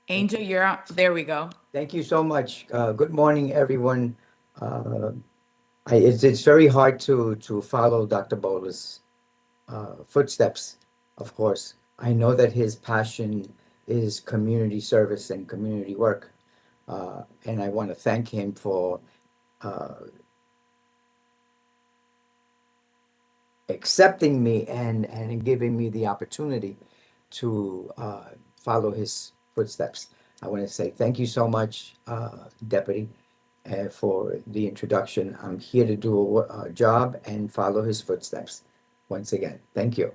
Angel, you're on. There we go. Thank you so much. Good morning, everyone. It's very hard to follow Dr. Bola's footsteps, of course. I know that his passion is community service and community work. And I want to thank him for uh, accepting me and giving me the opportunity to follow his footsteps. I want to say thank you so much, Deputy, for the introduction. I'm here to do a job and follow his footsteps. Once again, thank you.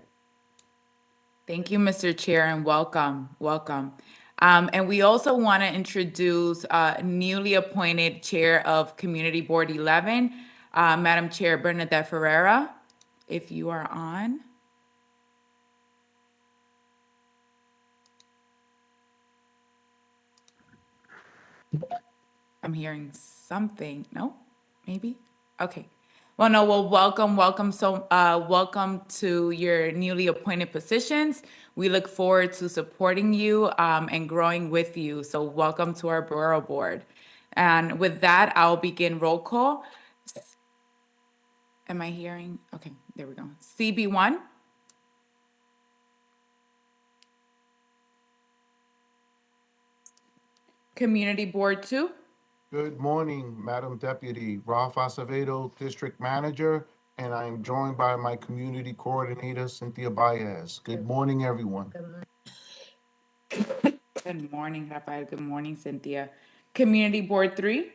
Thank you, Mr. Chair, and welcome, welcome. And we also want to introduce newly appointed Chair of Community Board 11, Madam Chair Bernadette Ferreira, if you are on. I'm hearing something. No, maybe. Okay. Well, no. Well, welcome, welcome. So, welcome to your newly appointed positions. We look forward to supporting you and growing with you. So, welcome to our borough board. And with that, I'll begin roll call. Am I hearing? Okay, there we go. CB1. Community Board 2. Good morning, Madam Deputy. Ralph Acevedo, District Manager, and I am joined by my Community Coordinator, Cynthia Baez. Good morning, everyone. Good morning, Rafael. Good morning, Cynthia. Community Board 3.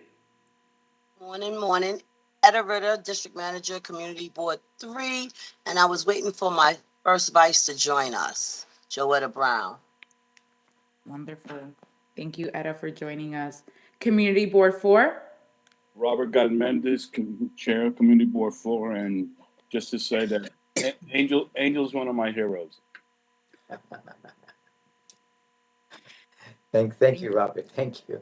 Morning. Etta Ritter, District Manager, Community Board 3, and I was waiting for my first vice to join us, Joetta Brown. Wonderful. Thank you, Etta, for joining us. Community Board 4. Robert Galmendez, Chair of Community Board 4, and just to say that Angel's one of my heroes. Thank you, Robert. Thank you.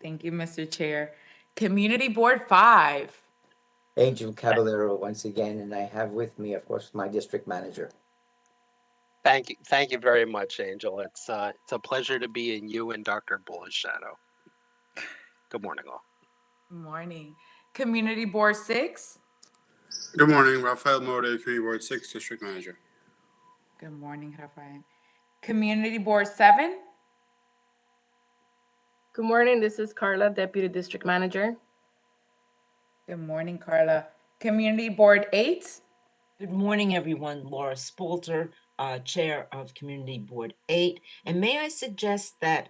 Thank you, Mr. Chair. Community Board 5. Angel Caballero once again, and I have with me, of course, my district manager. Thank you very much, Angel. It's a pleasure to be in you and Dr. Bull's shadow. Good morning, all. Good morning. Community Board 6. Good morning, Rafael Morde, Community Board 6, District Manager. Good morning, Rafael. Community Board 7. Good morning, this is Carla, Deputy District Manager. Good morning, Carla. Community Board 8. Good morning, everyone. Laura Spalter, Chair of Community Board 8. And may I suggest that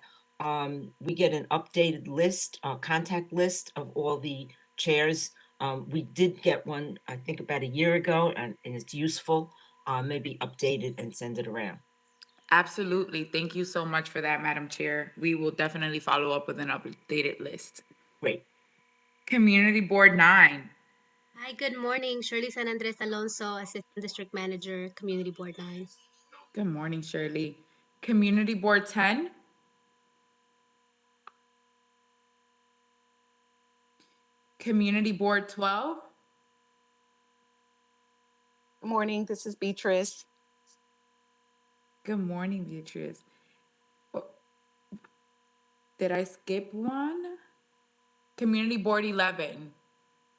we get an updated list, contact list of all the chairs. We did get one, I think, about a year ago, and it's useful. Maybe update it and send it around. Absolutely. Thank you so much for that, Madam Chair. We will definitely follow up with an updated list. Great. Community Board 9. Hi, good morning. Shirley San Andres Alonso, Assistant District Manager, Community Board 9. Good morning, Shirley. Community Board 10. Community Board 12. Good morning, this is Beatrice. Good morning, Beatrice. Oh, did I skip one? Community Board 11.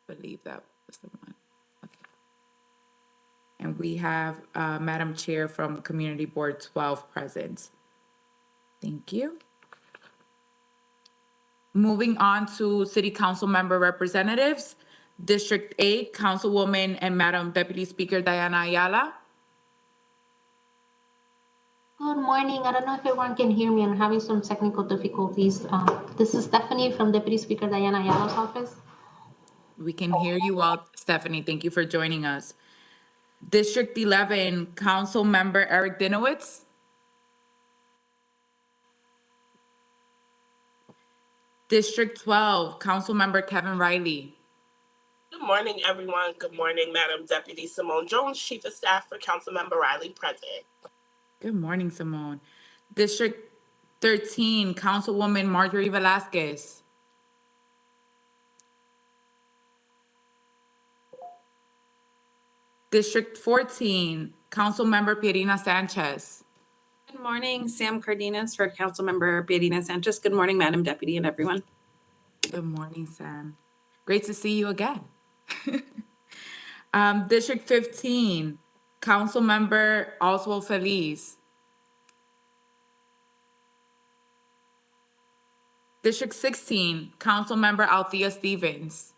I believe that was the one. Okay. And we have Madam Chair from Community Board 12 present. Thank you. Moving on to City Council Member Representatives. District 8, Councilwoman and Madam Deputy Speaker Diana Ayala. Good morning. I don't know if everyone can hear me. I'm having some technical difficulties. This is Stephanie from Deputy Speaker Diana Ayala's office. We can hear you well, Stephanie. Thank you for joining us. District 11, Council Member Eric Dinowitz. District 12, Council Member Kevin Riley. Good morning, everyone. Good morning, Madam Deputy Simone Jones, Chief of Staff for Councilmember Riley, present. Good morning, Simone. District 13, Councilwoman Marjorie Velasquez. District 14, Councilmember Pierina Sanchez. Good morning, Sam Cardenas for Councilmember Piedina Sanchez. Good morning, Madam Deputy and everyone. Good morning, Sam. Great to see you again. District 15, Councilmember Oswald Feliz. District 16, Councilmember Althea Stevens.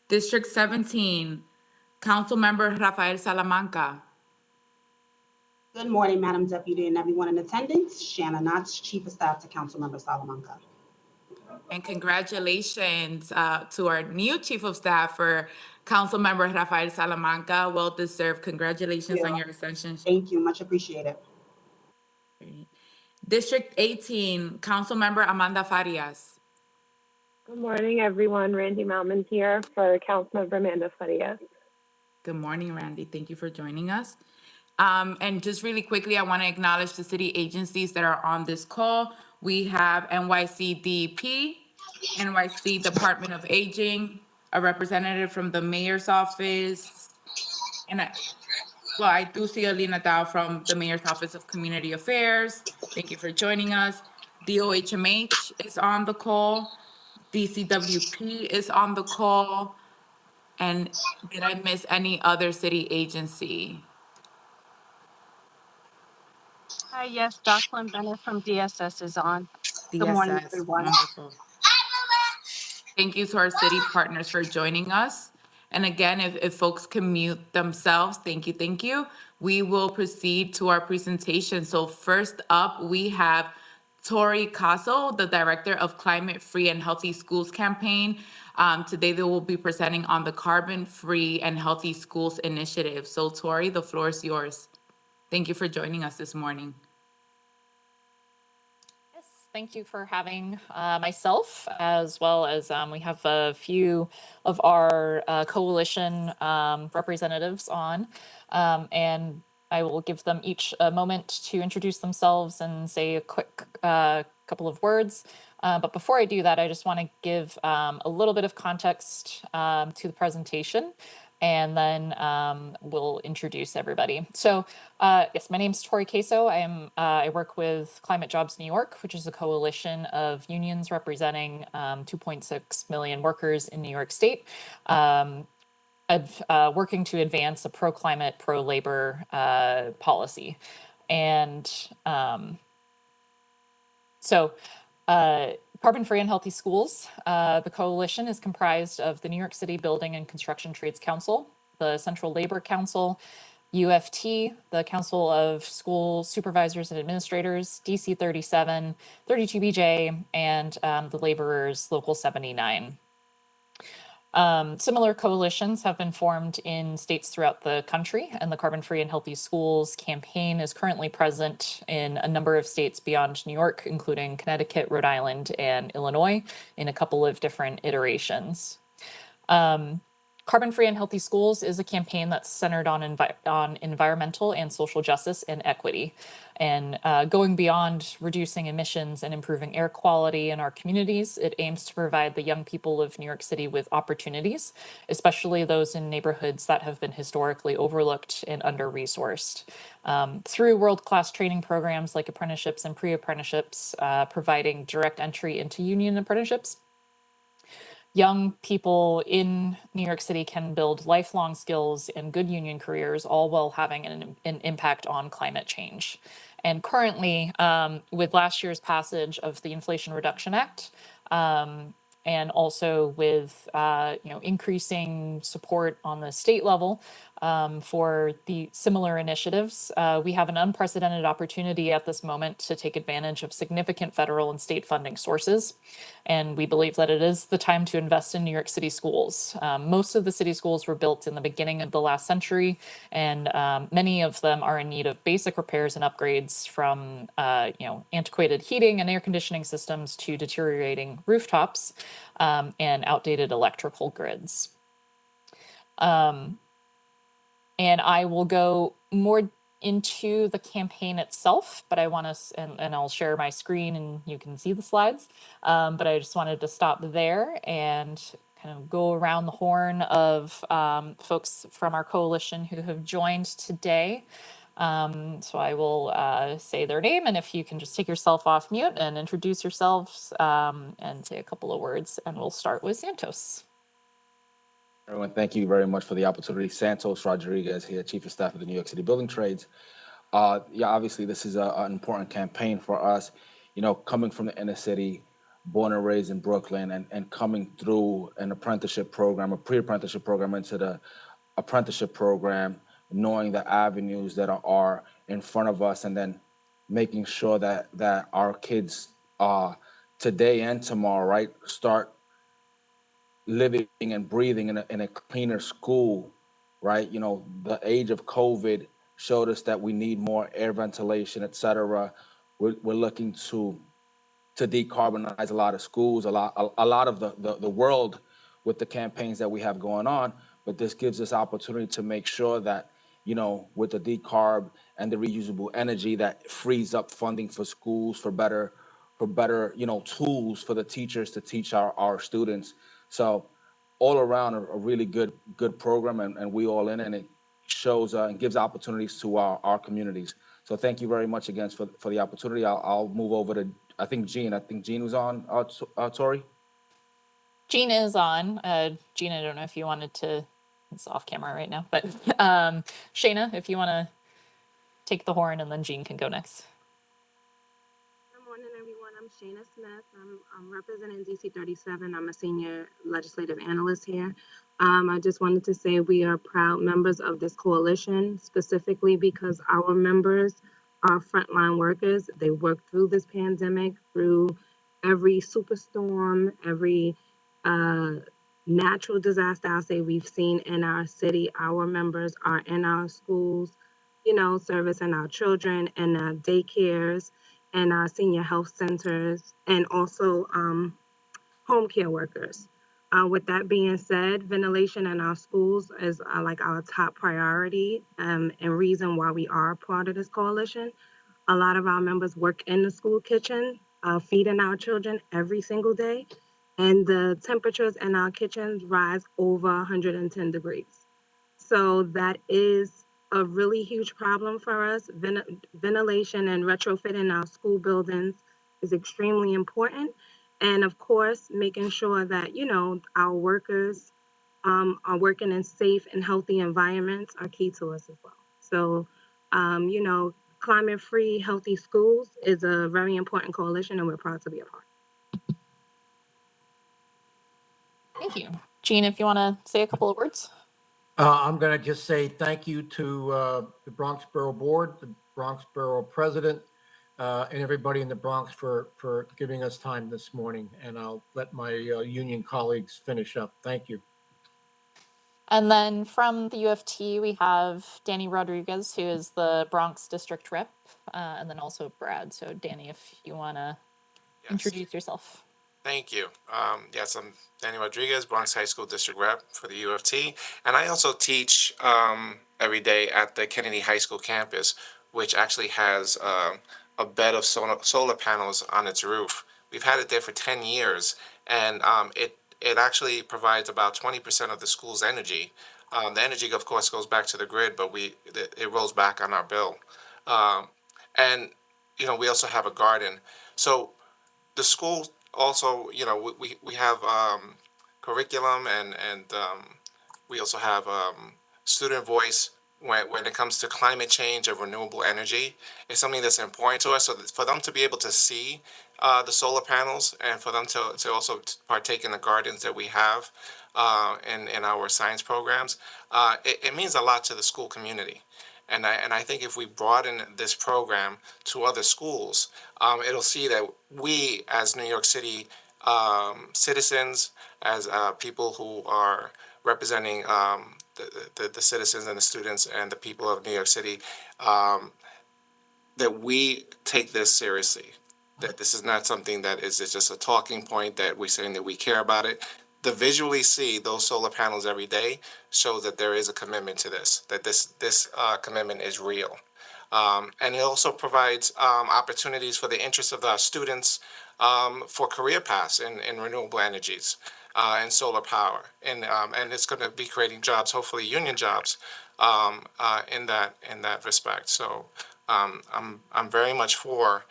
District 17, Councilmember Rafael Salamanca. Good morning, Madam Deputy and everyone in attendance. Shanna Knotts, Chief of Staff to Councilmember Salamanca. And congratulations to our new Chief of Staff for Councilmember Rafael Salamanca. Well deserved. Congratulations on your ascension. Thank you, much appreciated. District 18, Councilmember Amanda Farias. Good morning, everyone. Randy Malman here for Councilmember Amanda Farias. Good morning, Randy. Thank you for joining us. And just really quickly, I want to acknowledge the city agencies that are on this call. We have NYCDP, NYC Department of Aging, a representative from the mayor's office, and I do see Alina Dow from the mayor's office of community affairs. Thank you for joining us. DOHMH is on the call. DCWP is on the call. And did I miss any other city agency? Hi, yes, Jocelyn Bennett from DSS is on. Good morning, DSS, everyone. wonderful. Thank you to our city partners for joining us. And again, if folks can mute themselves, thank you, thank you. We will proceed to our presentation. So first up, we have Tori Caso, the Director of Climate Free and Healthy Schools Campaign. Today they will be presenting on the Carbon Free and Healthy Schools Initiative. So Tori, the floor is yours. Thank you for joining us this morning. Thank you for having myself, as well as we have a few of our coalition representatives on, and I will give them each a moment to introduce themselves and say a quick couple of words. But before I do that, I just want to give a little bit of context to the presentation, and then we'll introduce everybody. So yes, my name is Tori Caso. I work with Climate Jobs New York, which is a coalition of unions representing 2.6 million workers in New York State, working to advance a pro-climate, pro-labor policy. And so Carbon-Free and Healthy Schools, the coalition is comprised of the New York City Building and Construction Trades Council, the Central Labor Council, UFT, the Council of School Supervisors and Administrators, DC 37, 32BJ, and the Laborers Local 79. Similar coalitions have been formed in states throughout the country, and the Carbon Free and Healthy Schools campaign is currently present in a number of states beyond New York, including Connecticut, Rhode Island, and Illinois, in a couple of different iterations. Carbon Free and Healthy Schools is a campaign that's centered on environmental and social justice and equity, and going beyond reducing emissions and improving air quality in our communities. It aims to provide the young people of New York City with opportunities, especially those in neighborhoods that have been historically overlooked and under-resourced. Through world-class training programs like apprenticeships and pre-apprenticeships, providing direct entry into union apprenticeships, young people in New York City can build lifelong skills and good union careers, all while having an impact on climate change. And currently, with last year's passage of the Inflation Reduction Act, and also with increasing support on the state level for the similar initiatives, we have an unprecedented opportunity at this moment to take advantage of significant federal and state funding sources. And we believe that it is the time to invest in New York City schools. Most of the city schools were built in the beginning of the last century, and many of them are in need of basic repairs and upgrades, from antiquated heating and air conditioning systems to deteriorating rooftops and outdated electrical grids. And I will go more into the campaign itself, but I want to, and I'll share my screen and you can see the slides. But I just wanted to stop there and kind kind of go around the horn of folks from our coalition who have joined today. So I will say their name, and if you can just take yourself off mute and introduce yourselves and say a couple of words, and we'll start with Santos. Everyone, thank you very much for the opportunity. Santos Rodriguez here, Chief of Staff of the New York City Building Trades. Yeah, obviously this is an important campaign for us. You know, coming from the inner city, born and raised in Brooklyn, and coming through an apprenticeship program, a pre-apprenticeship program into the apprenticeship program, knowing the avenues that are in front of us, and then making sure that our kids today and tomorrow, right, start living and breathing in a cleaner school, right? You know, the age of COVID showed us that we need more air ventilation, et cetera. We're looking to decarbonize a lot of schools, a lot of the world with the campaigns that we have going on. But this gives us opportunity to make sure that, you know, with the decarb and the reusable energy, that frees up funding for schools for better, you know, tools for the teachers to teach our students. So all around a really good program, and we all in, and it shows and gives opportunities to our communities. So thank you very much again for the opportunity. I'll move over to, I think Jean was on, Tori? Jean is on. Jean, I don't know if you wanted to, it's off camera right now, but Shayna, if you want to take the horn, and then Jean can go next. Good morning, everyone. I'm Shayna Smith. I'm representing DC 37. I'm a senior legislative analyst here. I just wanted to say we are proud members of this coalition, specifically because our members are frontline workers. They worked through this pandemic, through every superstorm, every natural disaster, I'll say, we've seen in our city. Our members are in our schools, you know, servicing our children and daycares and our senior health centers, and also home care workers. With that being said, ventilation in our schools is like our top priority and reason why we are part of this coalition. A lot of our members work in the school kitchen, feeding our children every single day, and the temperatures in our kitchens rise over 110 degrees. So that is a really huge problem for us. Ventilation and retrofitting our school buildings is extremely important. And of course, making sure that, you know, our workers are working in safe and healthy environments are key to us as well. So, you know, climate-free, healthy schools is a very important coalition, and we're proud to be a part. Thank you. Jean, if you want to say a couple of words. I'm going to just say thank you to the Bronx Borough Board, the Bronx Borough President, and everybody in the Bronx for giving us time this morning. And I'll let my union colleagues finish up. Thank you. And then from the UFT, we have Danny Rodriguez, who is the Bronx District Rep, and then also Brad. So Danny, if you want to introduce yourself. Thank you. Yes, I'm Danny Rodriguez, Bronx High School District Rep for the UFT. And I also teach every day at the Kennedy High School campus, which actually has a bed of solar panels on its roof. We've had it there for 10 years, and it actually provides about 20% of the school's energy. The energy, of course, goes back to the grid, but it rolls back on our bill. And, you know, we also have a garden. So the school also, you know, we have curriculum, and we also have student voice when it comes to climate change and renewable energy. It's something that's important to us. So for them to be able to see the solar panels, and for them to also partake in the gardens that we have in our science programs, it means a lot to the school community. And I think if we broaden this program to other schools, it'll see that we, as New York City citizens, as people who are representing the citizens and the students and the people of New York City, that we take this seriously. That this is not something that is just a talking point, that we're saying that we care about it. To visually see those solar panels every day shows that there is a commitment to this, that this commitment is real. And it also provides opportunities for the interests of our students for career paths in renewable energies. and solar power, and it's going to be creating jobs, hopefully union jobs, in that respect. So I'm very much for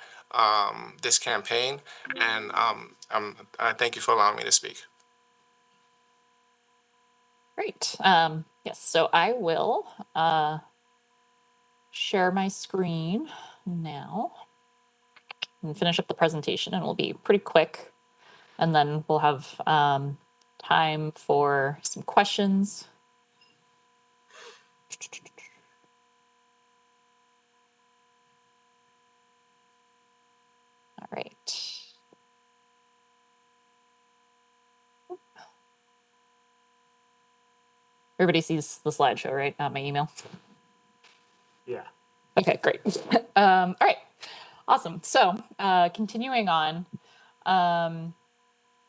this campaign, and I thank you for allowing me to speak. Great. Yes, so I will share my screen now and finish up the presentation, and we'll be pretty quick. And then we'll have time for some questions. All right. Everybody sees the slideshow, right? Not my email. Yeah. Okay, great. All right, awesome. So continuing on,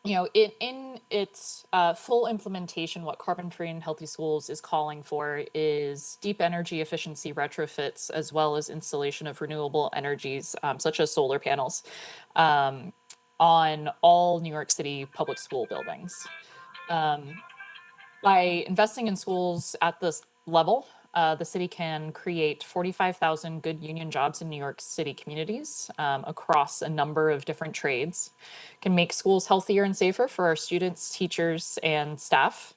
you know, in its full implementation, what Carbon Free and Healthy Schools is calling for is deep energy efficiency retrofits, as well as installation of renewable energies, such as solar panels, on all New York City public school buildings. By investing in schools at this level, the city can create 45,000 good union jobs in New York City communities across a number of different trades, can make schools healthier and safer for our students, teachers, and staff.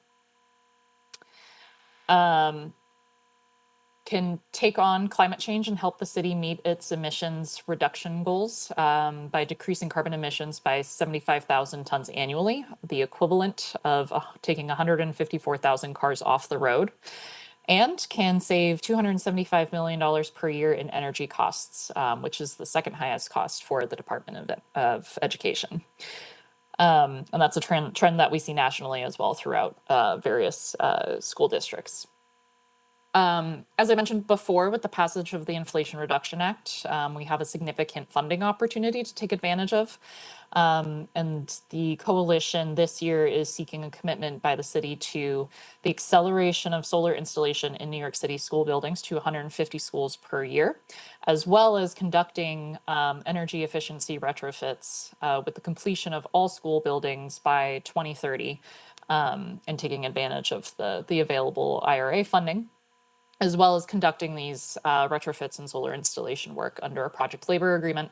Can take on climate change and help the city meet its emissions reduction goals by decreasing carbon emissions by 75,000 tons annually, the equivalent of taking 154,000 cars off the road, and can save $275 million per year in energy costs, which is the second highest cost for the Department of Education. And that's a trend that we see nationally as well throughout various school districts. As I mentioned before, with the passage of the Inflation Reduction Act, we have a significant funding opportunity to take advantage of. And the coalition this year is seeking a commitment by the city to the acceleration of solar installation in New York City school buildings to 150 schools per year, as well as conducting energy efficiency retrofits with the completion of all school buildings by 2030, and taking advantage of the available IRA funding, as well as conducting these retrofits and solar installation work under a project labor agreement,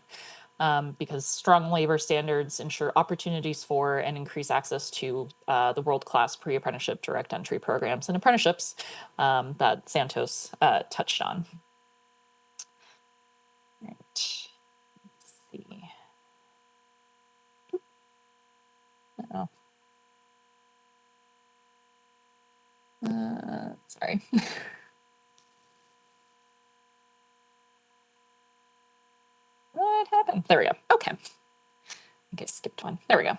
because strong labor standards ensure opportunities for and increase access to the world-class pre-apprenticeship direct entry programs and apprenticeships that Santos touched on. Right. Let's see. Oh. Sorry. What happened? There we go. Okay. I think I skipped one. There we go.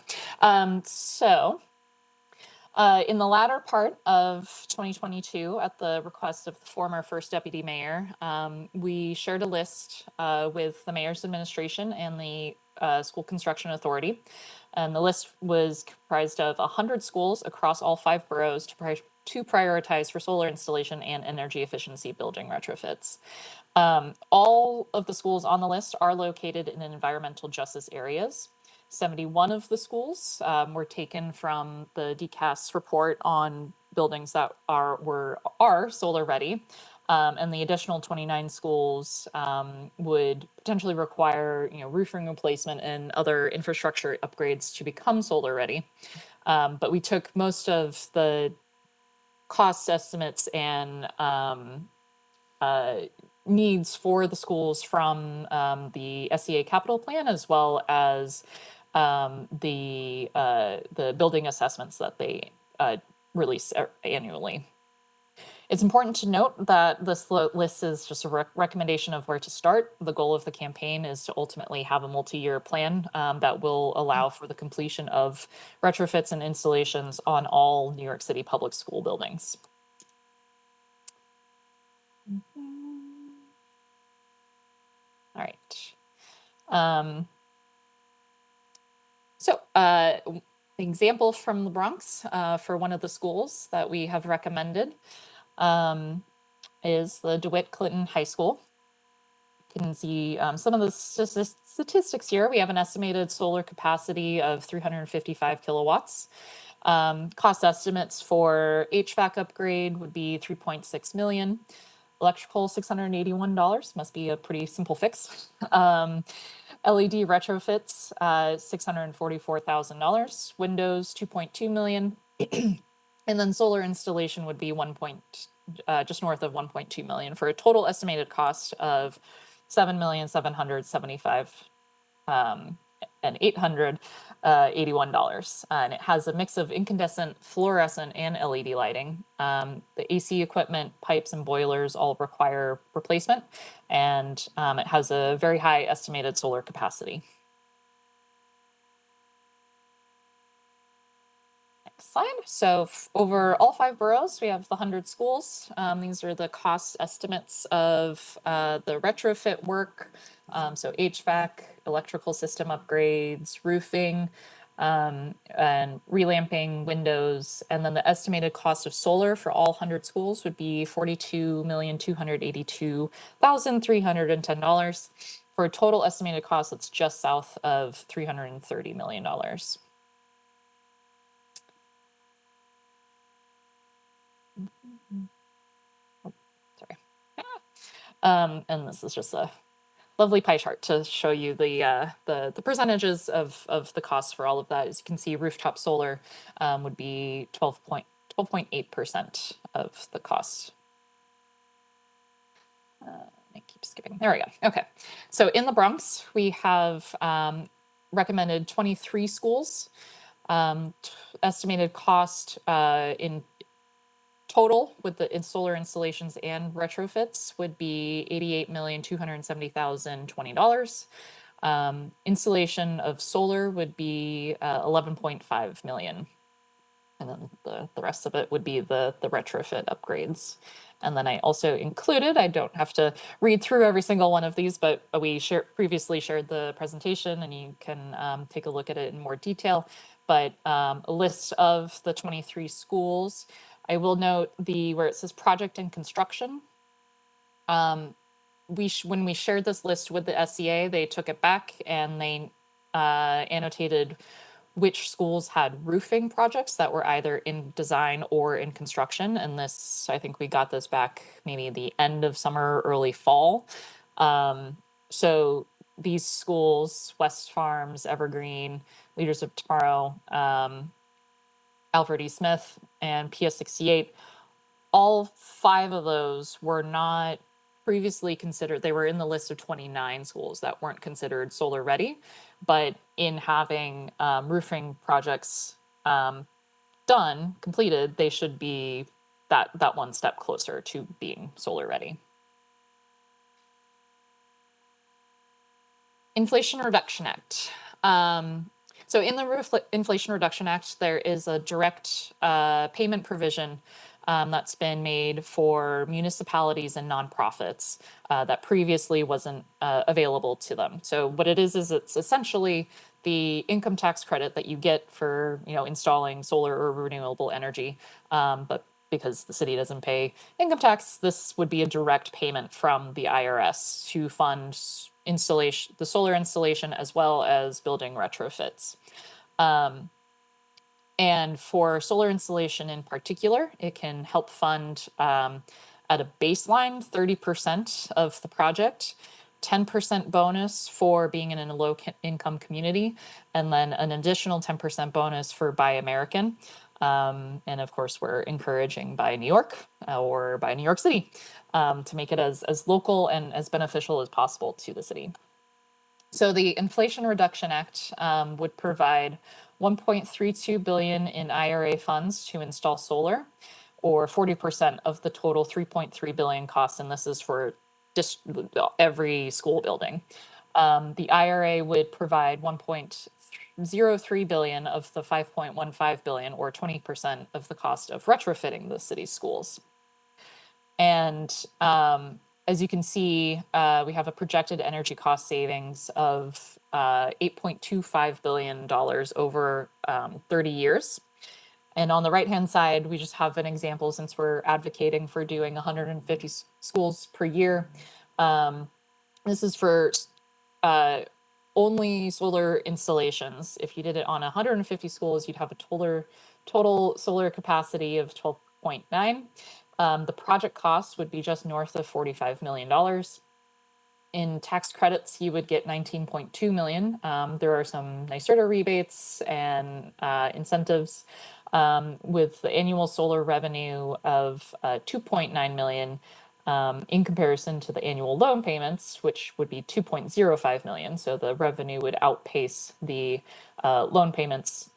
In the latter part of 2022, at the request of the former first deputy mayor, we shared a list with the mayor's administration and the school construction authority. And the list was comprised of 100 schools across all 5 boroughs to prioritize for solar installation and energy efficiency building retrofits. All of the schools on the list are located in environmental justice areas. 71 of the schools were taken from the DCAS report on buildings that are solar ready. And the additional 29 schools would potentially require, roofing replacement and other infrastructure upgrades to become solar ready. But we took most of the cost estimates and needs for the schools from the SEA capital plan, as well as the building assessments that they release annually. It's important to note that this list is just a recommendation of where to start. The goal of the campaign is to ultimately have a multi-year plan that will allow for the completion of retrofits and installations on all New York City public school buildings. All right. The example from the Bronx for one of the schools that we have recommended is the DeWitt Clinton High School. You can see some of the statistics here. We have an estimated solar capacity of 355 kilowatts. Cost estimates for HVAC upgrade would be 3.6 million. Electrical, $681, must be a pretty simple fix. LED retrofits, $644,000. Windows, 2.2 million. And then solar installation would be just north of 1.2 million for a total estimated cost of 7,775,000 and $881. And it has a mix of incandescent, fluorescent, and LED lighting. The AC equipment, pipes, and boilers all require replacement, and it has a very high estimated solar capacity. Next slide. So over all 5 boroughs, we have the 100 schools. These are the cost estimates of the retrofit work. So HVAC, electrical system upgrades, roofing, and relamping windows. And then the estimated cost of solar for all 100 schools would be $42,282,310 for a total estimated cost that's just south of $330 million. And this is just a lovely pie chart to show you the percentages of the costs for all of that. As you can see, rooftop solar would be 12.8% of the cost. I keep skipping. There we go. Okay. So in the Bronx, we have recommended 23 schools. Estimated cost in total with the solar installations and retrofits would be $88,270,020. Installation of solar would be 11.5 million. And then the rest of it would be the retrofit upgrades. And then I also included, I don't have to read through every single one of these, but we previously shared the presentation and you can take a look at it in more detail. But a list of the 23 schools. I will note where it says project and construction. When we shared this list with the SEA, they took it back and they annotated which schools had roofing projects that were either in design or in construction. And this, I think we got this back maybe the end of summer, early fall. So these schools, West Farms, Evergreen, Leaders of Tomorrow, Alfred E. Smith, and PS 68, all 5 of those were not previously considered. They were in the list of 29 schools that weren't considered solar ready, but in having roofing projects completed, they should be that one step closer to being solar ready. Inflation Reduction Act. So in the Inflation Reduction Act, there is a direct payment provision that's been made for municipalities and nonprofits that previously wasn't available to them. So what it is it's essentially the income tax credit that you get for installing solar or renewable energy, but because the city doesn't pay income tax, this would be a direct payment from the IRS to fund the solar installation as well as building retrofits. And for solar installation in particular, it can help fund at a baseline 30% of the project, 10% bonus for being in a low income community, and then an additional 10% bonus for Buy American. And of course, we're encouraging Buy New York or Buy New York City to make it as local and as beneficial as possible to the city. So the Inflation Reduction Act would provide $1.32 billion in IRA funds to install solar, or 40% of the total $3.3 billion cost, and this is for every school building. The IRA would provide $1.03 billion of the $5.15 billion, or 20% of the cost of retrofitting the city's schools. And as you can see, we have a projected energy cost savings of $8.25 billion over 30 years. And on the right-hand side, we just have an example since we're advocating for doing 150 schools per year. This is for only solar installations. If you did it on 150 schools, you'd have a Total solar capacity of 12.9. The project cost would be just north of $45 million. In tax credits, you would get 19.2 million. There are some NYSERDA rebates and incentives with the annual solar revenue of 2.9 million in comparison to the annual loan payments, which would be 2.05 million. So the revenue would outpace the loan payments,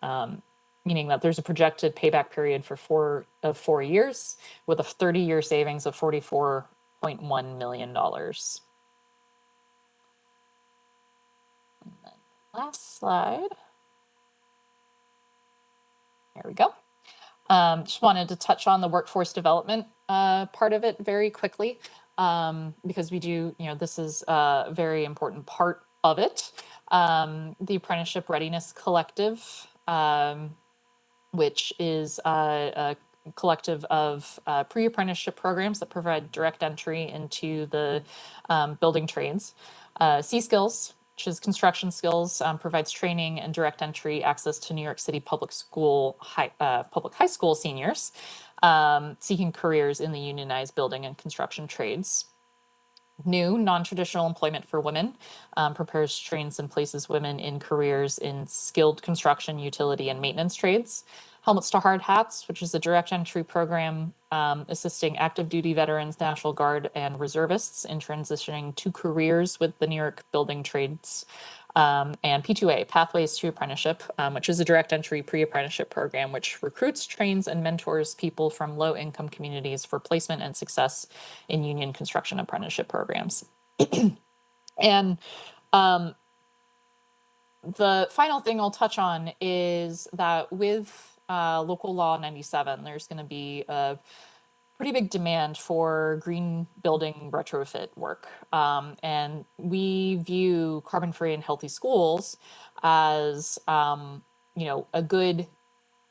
meaning that there's a projected payback period for 4 years with a 30-year savings of $44.1 million. Last slide. There we go. Just wanted to touch on the workforce development part of it very quickly because we do, this is a very important part of it. The Apprenticeship Readiness Collective, which is a collective of pre-apprenticeship programs that provide direct entry into the building trades. C-Skills, which is construction skills, provides training and direct entry access to New York City public high school seniors seeking careers in the unionized building and construction trades. New non-traditional employment for women prepares, trains, and places women in careers in skilled construction, utility, and maintenance trades. Helmets to Hard Hats, which is a direct entry program assisting active duty veterans, National Guard, and reservists in transitioning to careers with the New York building trades. And P2A, Pathways to Apprenticeship, which is a direct entry pre-apprenticeship program which recruits, trains, and mentors people from low-income communities for placement and success in union construction apprenticeship programs. And the final thing I'll touch on is that with local law 97, there's going to be a pretty big demand for green building retrofit work. And we view carbon-free and healthy schools as, a good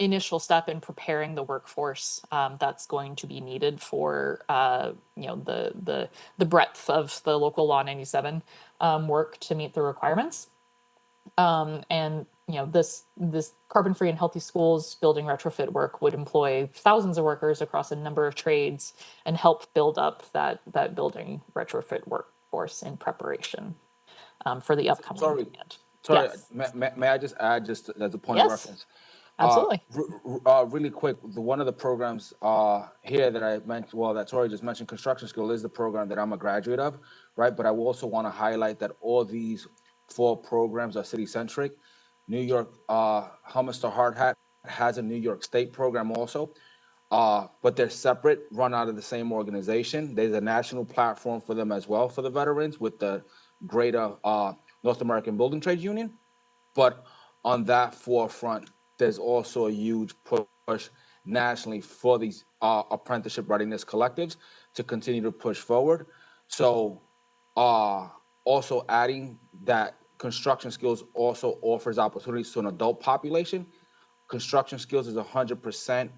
initial step in preparing the workforce that's going to be needed for, the breadth of the local law 97 work to meet the requirements. And this carbon-free and healthy schools building retrofit work would employ thousands of workers across a number of trades and help build up that building retrofit workforce in preparation for the upcoming demand. Sorry, Yes. may I just add, just as a point of Yes, reference? absolutely. Really quick, one of the programs here that I mentioned, well, that Tori just mentioned, Construction Skill, is the program that I'm a graduate of, right? But I also want to highlight that all these 4 programs are city-centric. New York, Helmets to Hard Hat has a New York State program also, but they're separate, run out of the same organization. There's a national platform for them as well for the veterans with the Greater North American Building Trades Union. But on that forefront, there's also a huge push nationally for these apprenticeship readiness collectives to continue to push forward. So also adding that Construction Skills also offers opportunities to an adult population. Construction Skills is 100%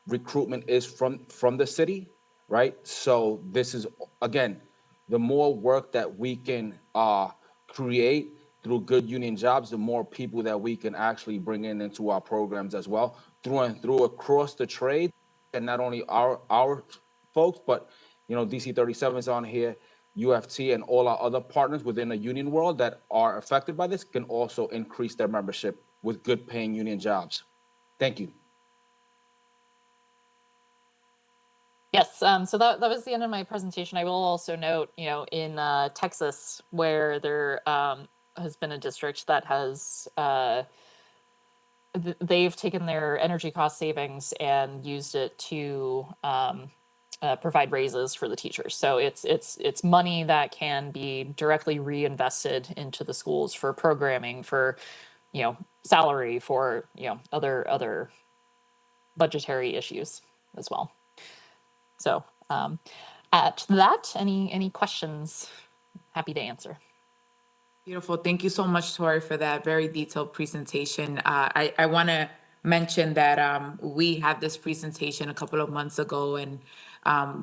recruitment is from the city, right? So this is, again, the more work that we can create through good union jobs, the more people that we can actually bring into our programs as well, through and through across the trade, and not only our folks, but DC 37 is on here, UFT, and all our other partners within the union world that are affected by this can also increase their membership with good paying union jobs. Thank you. Yes, so that was the end of my presentation. I will also note, in Texas, where there has been a district that has they've taken their energy cost savings and used it to provide raises for the teachers. So it's money that can be directly reinvested into the schools for programming, for salary, for other budgetary issues as well. So at that, any questions? Happy to answer. Beautiful. Thank you so much, Tori, for that very detailed presentation. I want to mention that we had this presentation a couple of months ago, and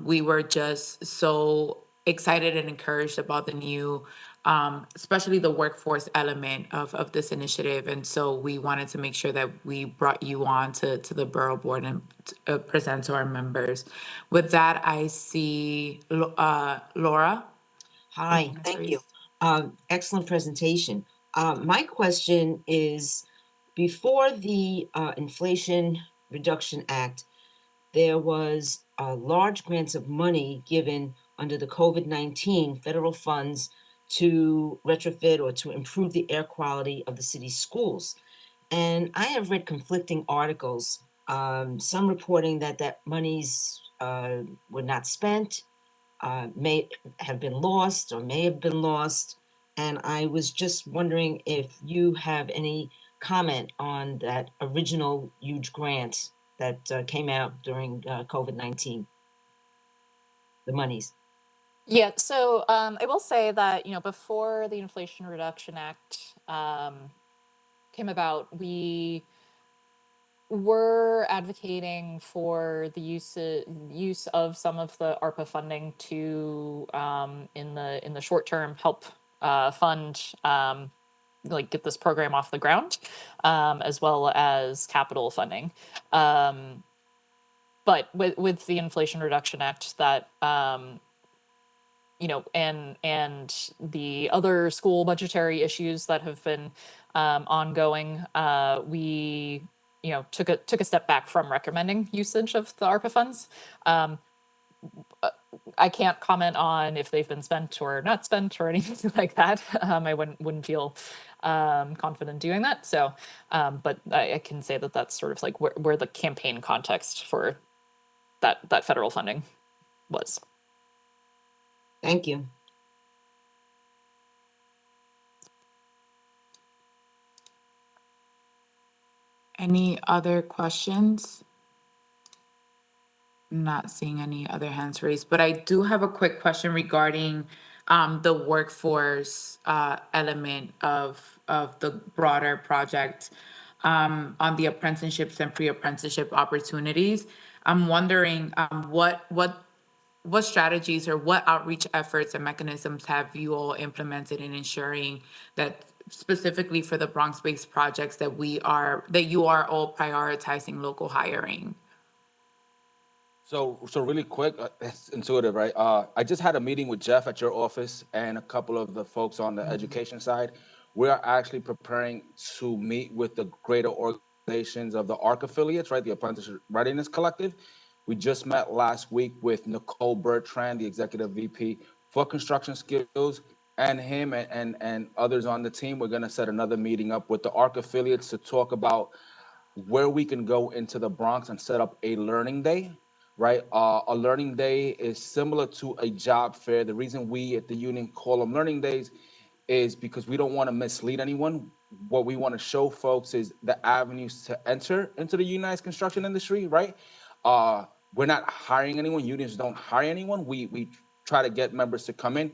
we were just so excited and encouraged about the new especially the workforce element of this initiative. And so we wanted to make sure that we brought you on to the borough board and present to our members. With that, I see Laura. Hi, thank you. Excellent presentation. My question is, before the Inflation Reduction Act, there was large grants of money given under the COVID-19 federal funds to retrofit or to improve the air quality of the city's schools. And I have read conflicting articles, some reporting that monies were not spent, may have been lost or may have been lost. And I was just wondering if you have any comment on that original huge grant that came out during COVID-19, the monies. Yeah, so I will say that, before the Inflation Reduction Act came about, we were advocating for the use of some of the ARPA funding to, in the short term, help fund get this program off the ground, as well as capital funding. But with the Inflation Reduction Act, that and the other school budgetary issues that have been ongoing, we took a step back from recommending usage of the ARPA funds. I can't comment on if they've been spent or not spent or anything like that. I wouldn't feel confident doing that. So, but I can say that that's sort of like where the campaign context for that federal funding was. Thank you. Any other questions? Not seeing any other hands raised, but I do have a quick question regarding the workforce element of the broader project on the apprenticeships and pre-apprenticeship opportunities. I'm wondering what strategies or what outreach efforts and mechanisms have you all implemented in ensuring that specifically for the Bronx-based projects that you are all prioritizing local hiring? So really quick, it's intuitive, right? I just had a meeting with Jeff at your office and a couple of the folks on the education side. We are actually preparing to meet with the greater organizations of the ARC affiliates, right? The Apprenticeship Readiness Collective. We just met last week with Nicole Bertrand, the executive VP for construction skills, and him and others on the team. We're going to set another meeting up with the ARC affiliates to talk about where we can go into the Bronx and set up a learning day, right? A learning day is similar to a job fair. The reason we at the union call them learning days is because we don't want to mislead anyone. What we want to show folks is the avenues to enter into the unionized construction industry, right? We're not hiring anyone. Unions don't hire anyone. We try to get members to come in.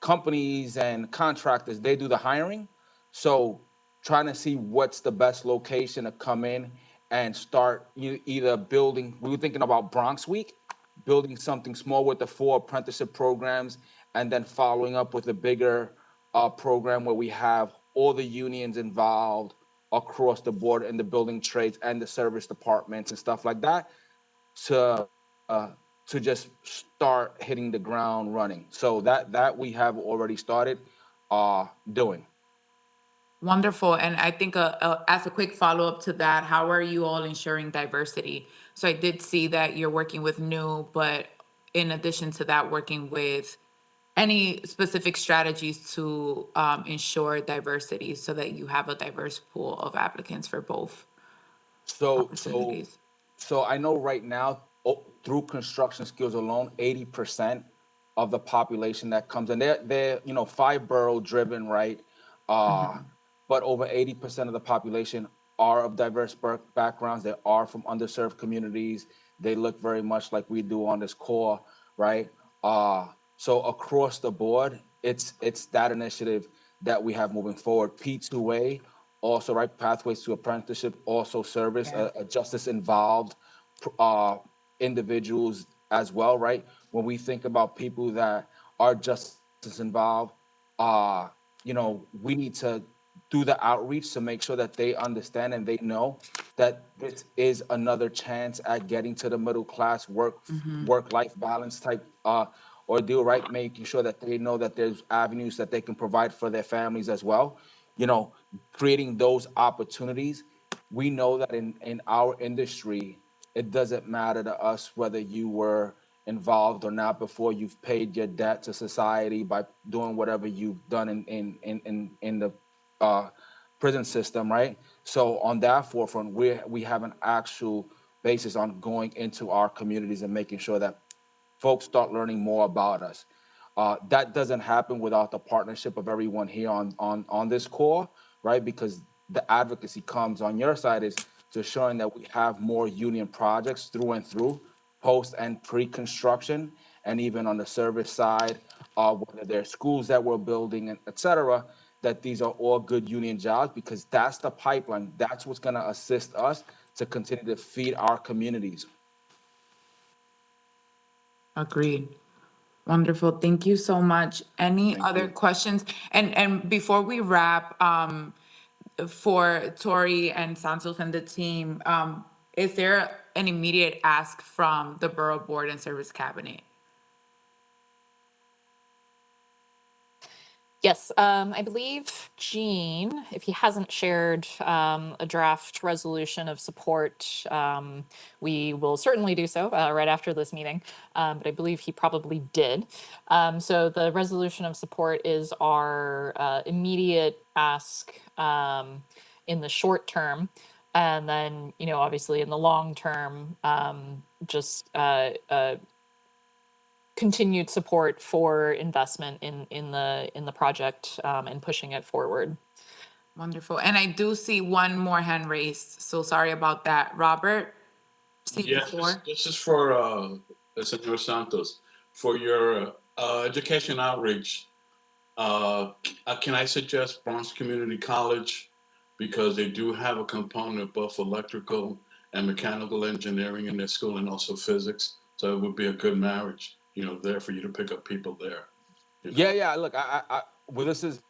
Companies and contractors, they do the hiring. So trying to see what's the best location to come in and start either building. We were thinking about Bronx Week, building something small with the 4 apprenticeship programs, and then following up with a bigger program where we have all the unions involved across the board in the building trades and the service departments and stuff like that to just start hitting the ground running. So that we have already started doing. Wonderful. And I think as a quick follow-up to that, how are you all ensuring diversity? So I did see that you're working with new, but in addition to that, working with any specific strategies to ensure diversity so that you have a diverse pool of applicants for both So opportunities? I know right now, through construction skills alone, 80% of the population that comes in, they're 5 borough driven, right? But over 80% of the population are of diverse backgrounds. They are from underserved communities. They look very much like we do on this core, right? So across the board, it's that initiative that we have moving forward. P2A, also, right, pathways to apprenticeship, also service, Yeah. a justice involved individuals as well, right? When we think about people that are justice involved, uh, we need to do the outreach to make sure that they understand and they know that this is another chance at getting to the middle class work life balance type ordeal, right? Making sure that they know that there's avenues that they can provide for their families as well. You know, creating those opportunities. We know that in our industry, it doesn't matter to us whether you were involved or not before you've paid your debt to society by doing whatever you've done in the uh, prison system, right? So on that forefront, we have an actual basis on going into our communities and making sure that folks start learning more about us. That doesn't happen without the partnership of everyone here on this core, right? Because the advocacy comes on your side is to showing that we have more union projects through and through, post and pre-construction, and even on the service side, whether they're schools that we're building, and et cetera, that these are all good union jobs because that's the pipeline. That's what's going to assist us to continue to feed our communities. Agreed. Wonderful. Thank you so much. Any Thank other you. questions? And before we wrap, for Tori and Santos and the team, is there an immediate ask from the Borough Board and Service Cabinet? Yes, I believe Gene, if he hasn't shared a draft resolution of support, we will certainly do so right after this meeting. But I believe he probably did. So the resolution of support is our immediate ask in the short term. And then, obviously in the long term, just continued support for investment in the project and pushing it forward. Wonderful. And I do see one more hand raised, so sorry about that. Robert, seat Yes, before. this is for Senor Santos for your education outreach. Can I suggest Bronx Community College because they do have a component of both electrical and mechanical engineering in their school and also physics. So it would be a good marriage, there for you to pick up people there. Yeah. Look, well, this is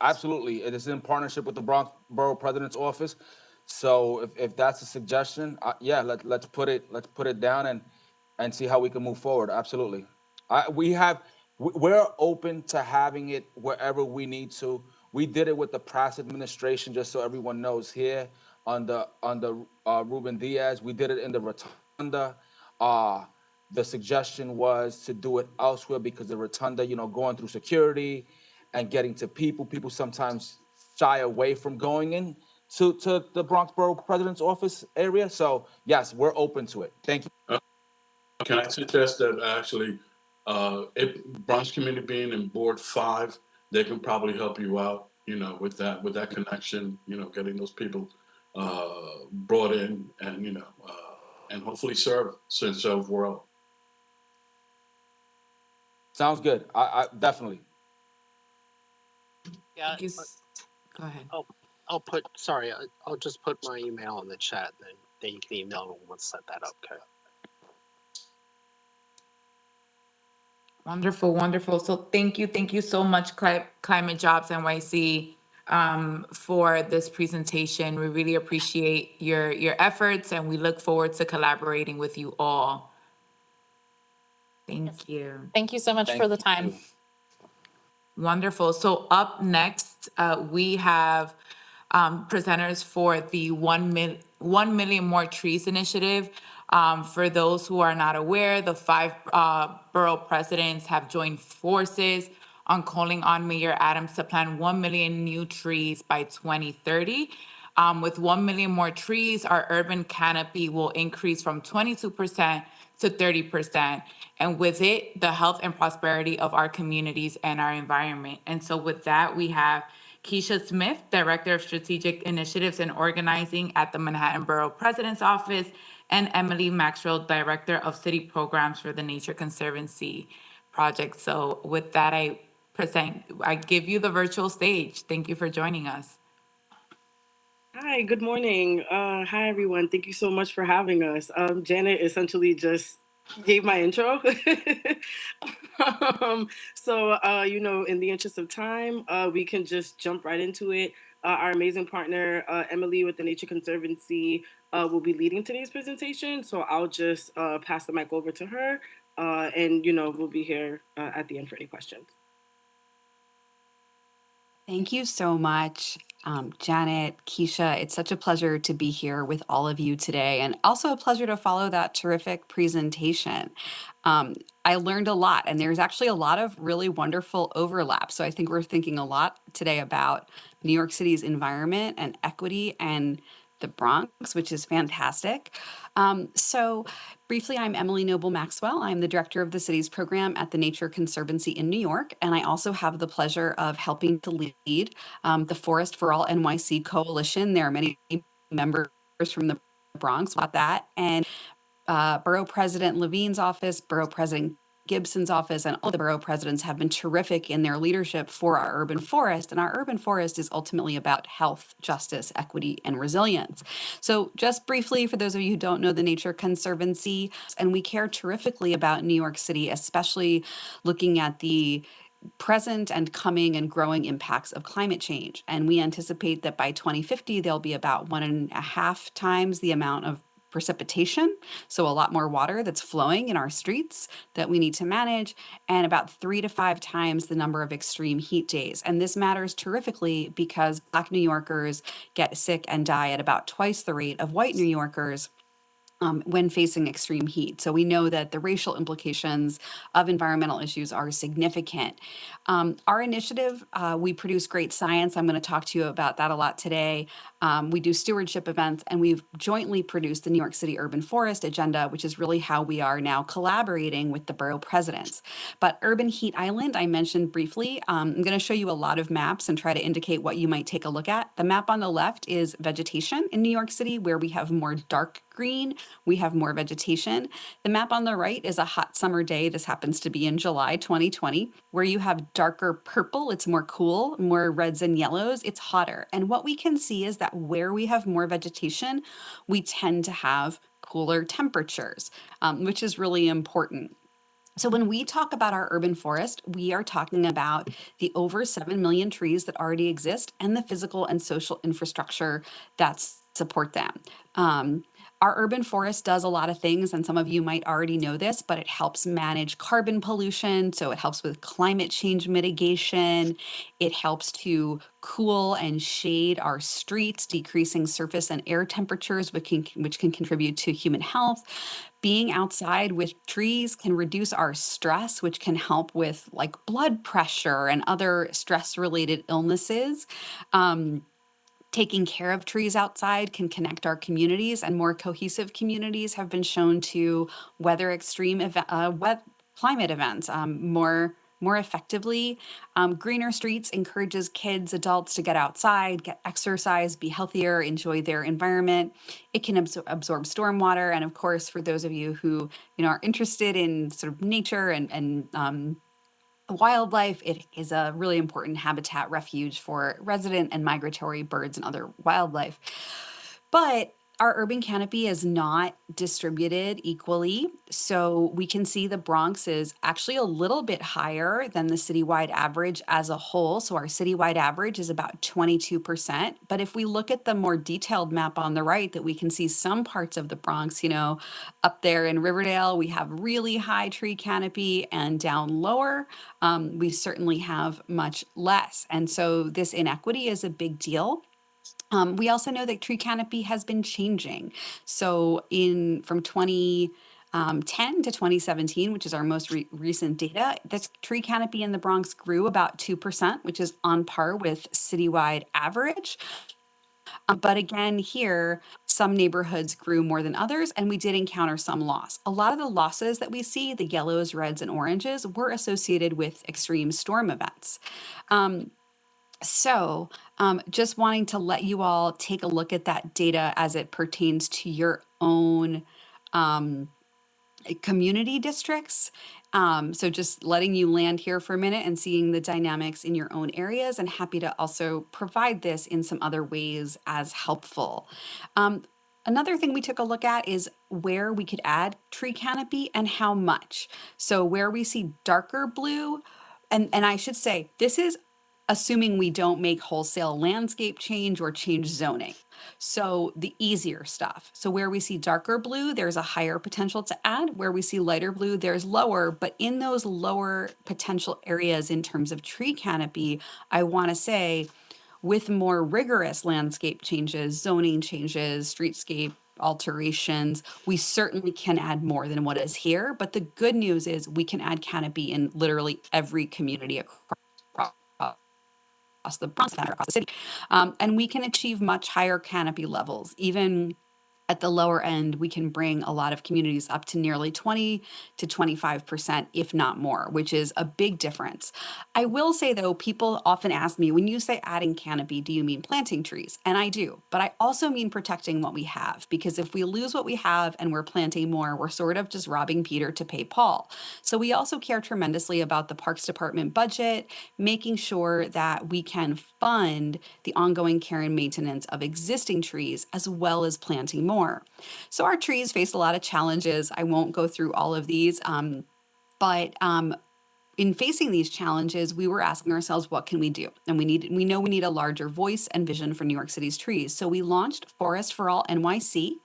absolutely. It is in partnership with the Bronx Borough President's Office. So if that's a suggestion, yeah, let's put it down and see how we can move forward. Absolutely. We're open to having it wherever we need to. We did it with the past administration, just so everyone knows here on the Ruben Diaz. We did it in the Rotunda. Uh, the suggestion was to do it elsewhere because the Rotunda, going through security and getting to people sometimes shy away from going in to the Bronx Borough President's Office area. So yes, we're open to it. Thank you. Can I suggest that actually, if Bronx Community being in Board 5, they can probably help you out, with that connection, getting those people brought in and, and hopefully serve well. Sounds good. I definitely. Yeah, Thank you. Go ahead. I'll just put my email in the chat, then you can email me. We'll set that up, okay? Wonderful, wonderful. So thank you so much, Climate Jobs NYC, for this presentation. We really appreciate your efforts, and we look forward to collaborating with you all. Thank you. Thank you so much for the time. You. Wonderful. So up next, we have presenters for the 1 million more trees initiative. For those who are not aware, the 5 borough presidents have joined forces on calling on Mayor Adams to plant 1 million new trees by 2030. With 1 million more trees, our urban canopy will increase from 22% to 30%. And with it, the health and prosperity of our communities and our environment. And so with that, we have Keisha Smith, Director of Strategic Initiatives and Organizing at the Manhattan Borough President's Office, and Emily Maxwell, Director of City Programs for the Nature Conservancy Project. So with that, I give you the virtual stage. Thank you for joining us. Hi, good morning. Hi, everyone. Thank you so much for having us. Janet essentially just gave my intro. In the interest of time, we can just jump right into it. Our amazing partner, Emily with the Nature Conservancy, will be leading today's presentation. So I'll just pass the mic over to her, and we'll be here at the end for any questions. Thank you so much, Janet, Keisha. It's such a pleasure to be here with all of you today, and also a pleasure to follow that terrific presentation. I learned a lot, and there's actually a lot of really wonderful overlap. So I think we're thinking a lot today about New York City's environment and equity and the Bronx, which is fantastic. So briefly, I'm Emily Noble Maxwell. I'm the director of the city's program at the Nature Conservancy in New York, and I also have the pleasure of helping to lead the Forest for All NYC Coalition. There are many members from the Bronx about that, and Borough President Levine's office, Borough President Gibson's office, and all the borough presidents have been terrific in their leadership for our urban forest. And our urban forest is ultimately about health, justice, equity, and resilience. So just briefly, for those of you who don't know the Nature Conservancy, and we care terrifically about New York City, especially looking at the present and coming and growing impacts of climate change. And we anticipate that by 2050, there'll be about 1.5 times the amount of precipitation, so a lot more water that's flowing in our streets that we need to manage, and about 3 to 5 times the number of extreme heat days. And this matters terrifically because Black New Yorkers get sick and die at about twice the rate of white New Yorkers when facing extreme heat. So we know that the racial implications of environmental issues are significant. Our initiative, we produce great science. I'm going to talk to you about that a lot today. We do stewardship events, and we've jointly produced the New York City Urban Forest Agenda, which is really how we are now collaborating with the borough presidents. But Urban Heat Island, I mentioned briefly. I'm going to show you a lot of maps and try to indicate what you might take a look at. The map on the left is vegetation in New York City, where we have more dark green, we have more vegetation. The map on the right is a hot summer day. This happens to be in July 2020, where you have darker purple, it's more cool, more reds and yellows, it's hotter. And what we can see is that where we have more vegetation, we tend to have cooler temperatures, which is really important. So when we talk about our urban forest, we are talking about the over 7 million trees that already exist and the physical and social infrastructure that support them. Our urban forest does a lot of things, and some of you might already know this, but it helps manage carbon pollution. So it helps with climate change mitigation. It helps to cool and shade our streets, decreasing surface and air temperatures, which can contribute to human health. Being outside with trees can reduce our stress, which can help with like blood pressure and other stress related illnesses. Taking care of trees outside can connect our communities, and more cohesive communities have been shown to weather extreme climate events more effectively. Greener streets encourages kids, adults to get outside, get exercise, be healthier, enjoy their environment. It can absorb stormwater, and of course, for those of you who are interested in sort of nature and wildlife, it is a really important habitat refuge for resident and migratory birds and other wildlife. But our urban canopy is not distributed equally. So we can see the Bronx is actually a little bit higher than the citywide average as a whole. So our citywide average is about 22%. But if we look at the more detailed map on the right, that we can see some parts of the Bronx, up there in Riverdale, we have really high tree canopy, and down lower, we certainly have much less. And so this inequity is a big deal. We also know that tree canopy has been changing. So from 2010 to 2017, which is our most recent data, the tree canopy in the Bronx grew about 2%, which is on par with citywide average. But again, here, some neighborhoods grew more than others, and we did encounter some loss. A lot of the losses that we see, the yellows, reds, and oranges, were associated with extreme storm events. So just wanting to let you all take a look at that data as it pertains to your own community districts. So just letting you land here for a minute and seeing the dynamics in your own areas, and happy to also provide this in some other ways as helpful. Another thing we took a look at is where we could add tree canopy and how much. So where we see darker blue, and I should say, this is assuming we don't make wholesale landscape change or change zoning. So the easier stuff. So where we see darker blue, there's a higher potential to add. Where we see lighter blue, there's lower. But in those lower potential areas in terms of tree canopy, I want to say with more rigorous landscape changes, zoning changes, streetscape alterations, we certainly can add more than what is here. But the good news is we can add canopy in literally every community across the Bronx, across the city. And we can achieve much higher canopy levels, even at the lower end, we can bring a lot of communities up to nearly 20 to 25%, if not more, which is a big difference. I will say, though, people often ask me, when you say adding canopy, do you mean planting trees? And I do, but I also mean protecting what we have, because if we lose what we have and we're planting more, we're sort of just robbing Peter to pay Paul. So we also care tremendously about the Parks Department budget, making sure that we can fund the ongoing care and maintenance of existing trees, as well as planting more. So our trees face a lot of challenges. I won't go through all of these, but in facing these challenges, we were asking ourselves, what can we do? And we know we need a larger voice and vision for New York City's trees. So we launched Forest for All NYC.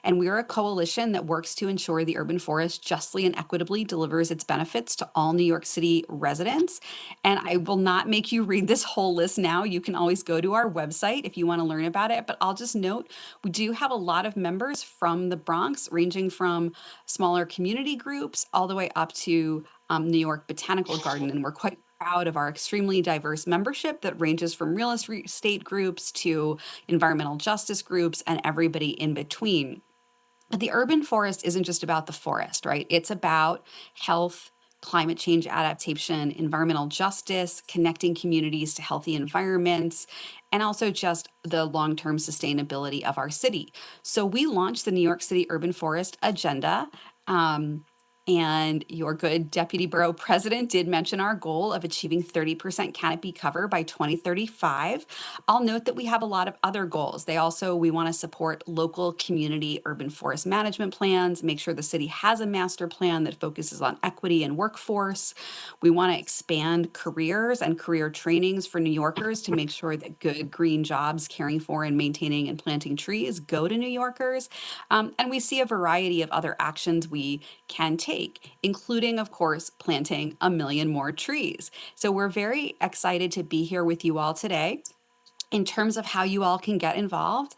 And we are a coalition that works to ensure the urban forest justly and equitably delivers its benefits to all New York City residents. And I will not make you read this whole list now. You can always go to our website if you want to learn about it. But I'll just note we do have a lot of members from the Bronx, ranging from smaller community groups all the way up to New York Botanical Garden. And we're quite proud of our extremely diverse membership that ranges from real estate groups to environmental justice groups and everybody in between. But the urban forest isn't just about the forest, right? It's about health, climate change adaptation, environmental justice, connecting communities to healthy environments, and also just the long term sustainability of our city. So we launched the New York City Urban Forest Agenda. And your good deputy borough president did mention our goal of achieving 30% canopy cover by 2035. I'll note that we have a lot of other goals. We want to support local community urban forest management plans, make sure the city has a master plan that focuses on equity and workforce. We want to expand careers and career trainings for New Yorkers to make sure that good green jobs caring for and maintaining and planting trees go to New Yorkers. And we see a variety of other actions we can take, including, of course, planting 1 million more trees. So we're very excited to be here with you all today. In terms of how you all can get involved,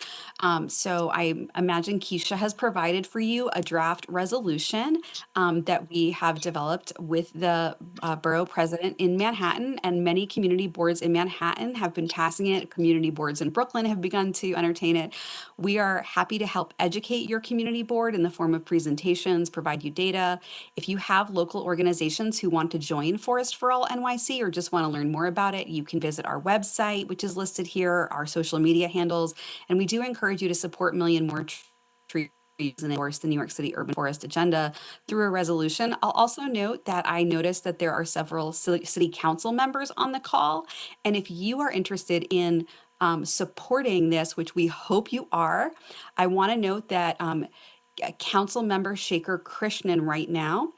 so I imagine Keisha has provided for you a draft resolution that we have developed with the borough president in Manhattan, and many community boards in Manhattan have been passing it. Community boards in Brooklyn have begun to entertain it. We are happy to help educate your community board in the form of presentations, provide you data. If you have local organizations who want to join Forest for All NYC or just want to learn more about it, you can visit our website, which is listed here, our social media handles, and we do encourage you to support Million More Trees and endorse the New York City Urban Forest Agenda through a resolution. I'll also note that I noticed that there are several city council members on the call, and if you are interested in supporting this, which we hope you are, I want to note that Council Member Shaker Krishnan right now